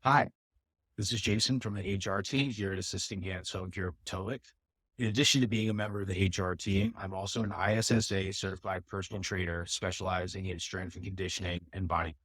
Hi, this is Jason from the HR team here at Assisting Hands of Potomac. In addition to being a member of the HR team, I'm also an ISSA-certified personal trainer specializing in strength and conditioning and body.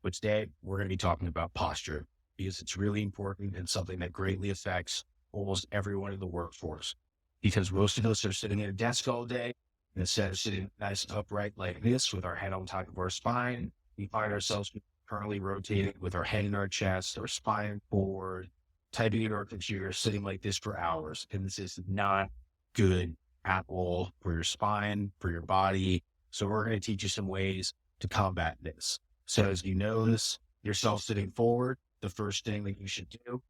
But today, we're going to be talking about posture because it's really important and something that greatly affects almost everyone in the workforce. Because most of us are sitting at a desk all day, and instead of sitting nice and upright like this with our head on top of our spine, we find ourselves currently rotating with our head in our chest, our spine forward, typing in our computer, sitting like this for hours. And this is not good at all for your spine, for your body. So we're going to teach you some ways to combat this. So as you notice yourself sitting forward, the first thing that you should do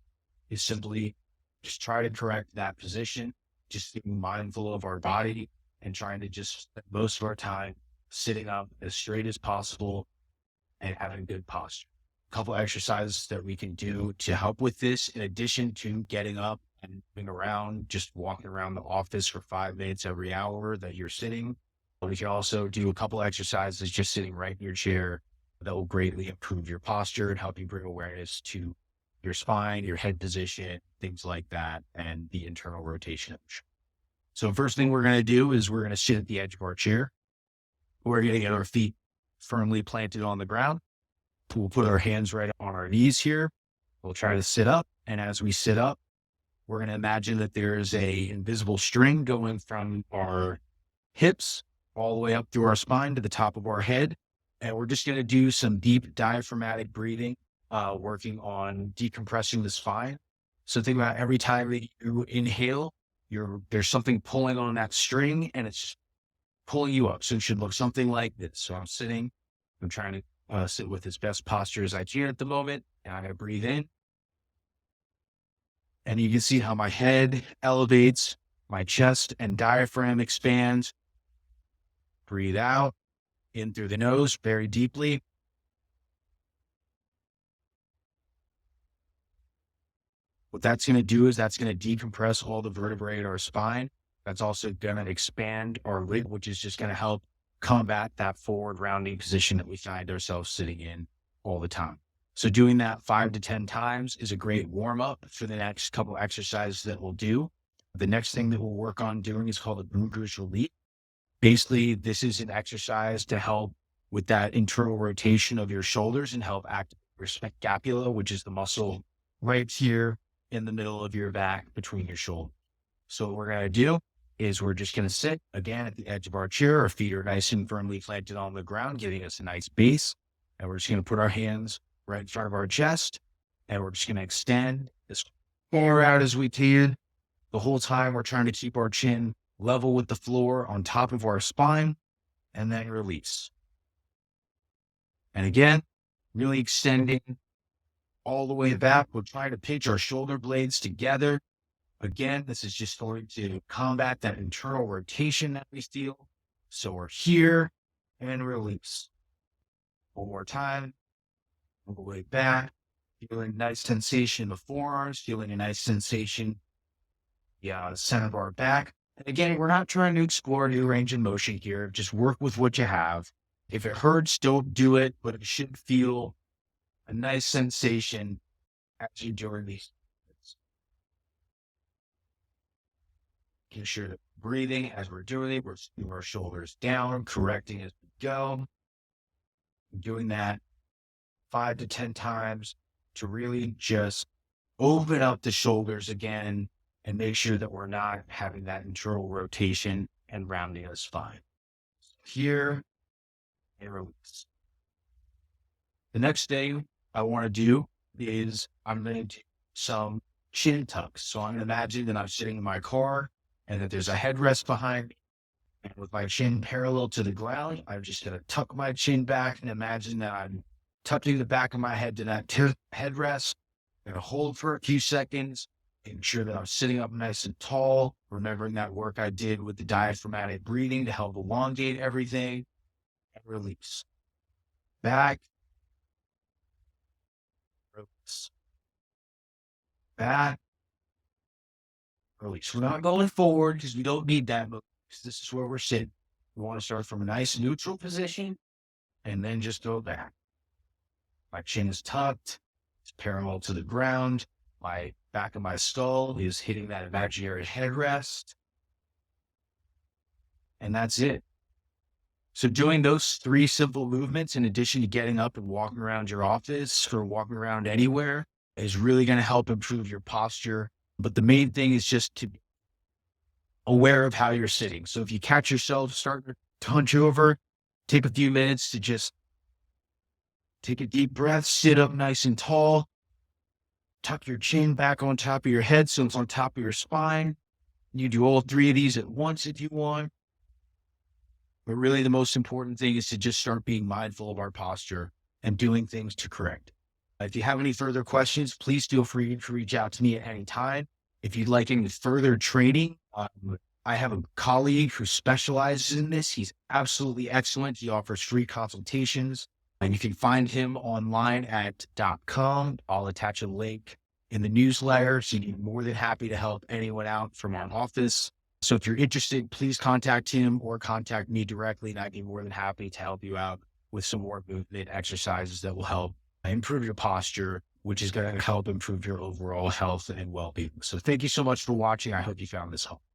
is simply just try to correct that position, just being mindful of our body and trying to just spend most of our time sitting up as straight as possible and having good posture. A couple exercises that we can do to help with this, in addition to getting up and moving around, just walking around the office for 5 minutes every hour that you're sitting. We can also do a couple exercises just sitting right in your chair that will greatly improve your posture and help you bring awareness to your spine, your head position, things like that, and the internal rotation. So first thing we're going to do is we're going to sit at the edge of our chair. We're going to get our feet firmly planted on the ground. We'll put our hands right on our knees here. We'll try to sit up. And as we sit up, we're going to imagine that there's a invisible string going from our hips all the way up through our spine to the top of our head. And we're just going to do some deep diaphragmatic breathing, working on decompressing the spine. So think about every time that you inhale, there's something pulling on that string and it's pulling you up. So it should look something like this. So I'm trying to sit with as best posture as I can at the moment. And I'm going to breathe in. And you can see how my head elevates, my chest and diaphragm expands. Breathe out, in through the nose very deeply. What that's going to do is that's going to decompress all the vertebrae in our spine. That's also going to expand our lid, which is just going to help combat that forward rounding position that we find ourselves sitting in all the time. So doing that 5 to 10 times is a great warm up for the next couple exercises that we'll do. The next thing that we'll work on doing is called a glute release. Basically, this is an exercise to help with that internal rotation of your shoulders and help activate your scapula, which is the muscle right here in the middle of your back between your shoulders. So what we're going to do is we're just going to sit again at the edge of our chair. Our feet are nice and firmly planted on the ground, giving us a nice base. And we're just going to put our hands right in front of our chest. And we're just going to extend as far out as we can. The whole time we're trying to keep our chin level with the floor on top of our spine, and then release. And again, really extending all the way back. We're trying to pinch our shoulder blades together. Again, this is just going to combat that internal rotation that we feel. So we're here and release. One more time. All the way back. Feeling a nice sensation in the forearms, feeling a nice sensation, the center of our back. And again, we're not trying to explore new range of motion here. Just work with what you have. If it hurts, don't do it, but it should feel a nice sensation as you're doing these. Making sure that breathing as we're doing it, we're keeping our shoulders down, correcting as we go. Doing that 5 to 10 times to really just open up the shoulders again and make sure that we're not having that internal rotation and rounding of the spine. Here and release. The next thing I want to do is I'm going to do some chin tucks. So I'm going to imagine that I'm sitting in my car and that there's a headrest behind me. And with my chin parallel to the ground, I'm just going to tuck my chin back and imagine that I'm tucking the back of my head to that headrest. I'm going to hold for a few seconds. Making sure that I'm sitting up nice and tall, remembering that work I did with the diaphragmatic breathing to help elongate everything, and release. Back, release. Back, release. We're not going forward because we don't need that move. This is where we're sitting. We want to start from a nice neutral position and then just go back. My chin is tucked, parallel to the ground. My back of my skull is hitting that imaginary headrest. And that's it. So doing those 3 simple movements, in addition to getting up and walking around your office or walking around anywhere, is really going to help improve your posture. But the main thing is just to be aware of how you're sitting. So if you catch yourself starting to hunch over, take a few minutes to just take a deep breath, sit up nice and tall, tuck your chin back on top of your head so it's on top of your spine. You do all 3 of these at once if you want. But really the most important thing is to just start being mindful of our posture and doing things to correct. If you have any further questions, please feel free to reach out to me at any time. If you'd like any further training, I have a colleague who specializes in this. He's absolutely excellent. He offers free consultations, and you can find him online at .com. I'll attach a link in the newsletter, so you'd be more than happy to help anyone out from our office. So if you're interested, please contact him or contact me directly, and I'd be more than happy to help you out with some more movement exercises that will help improve your posture, which is going to help improve your overall health and well-being. So thank you so much for watching. I hope you found this helpful.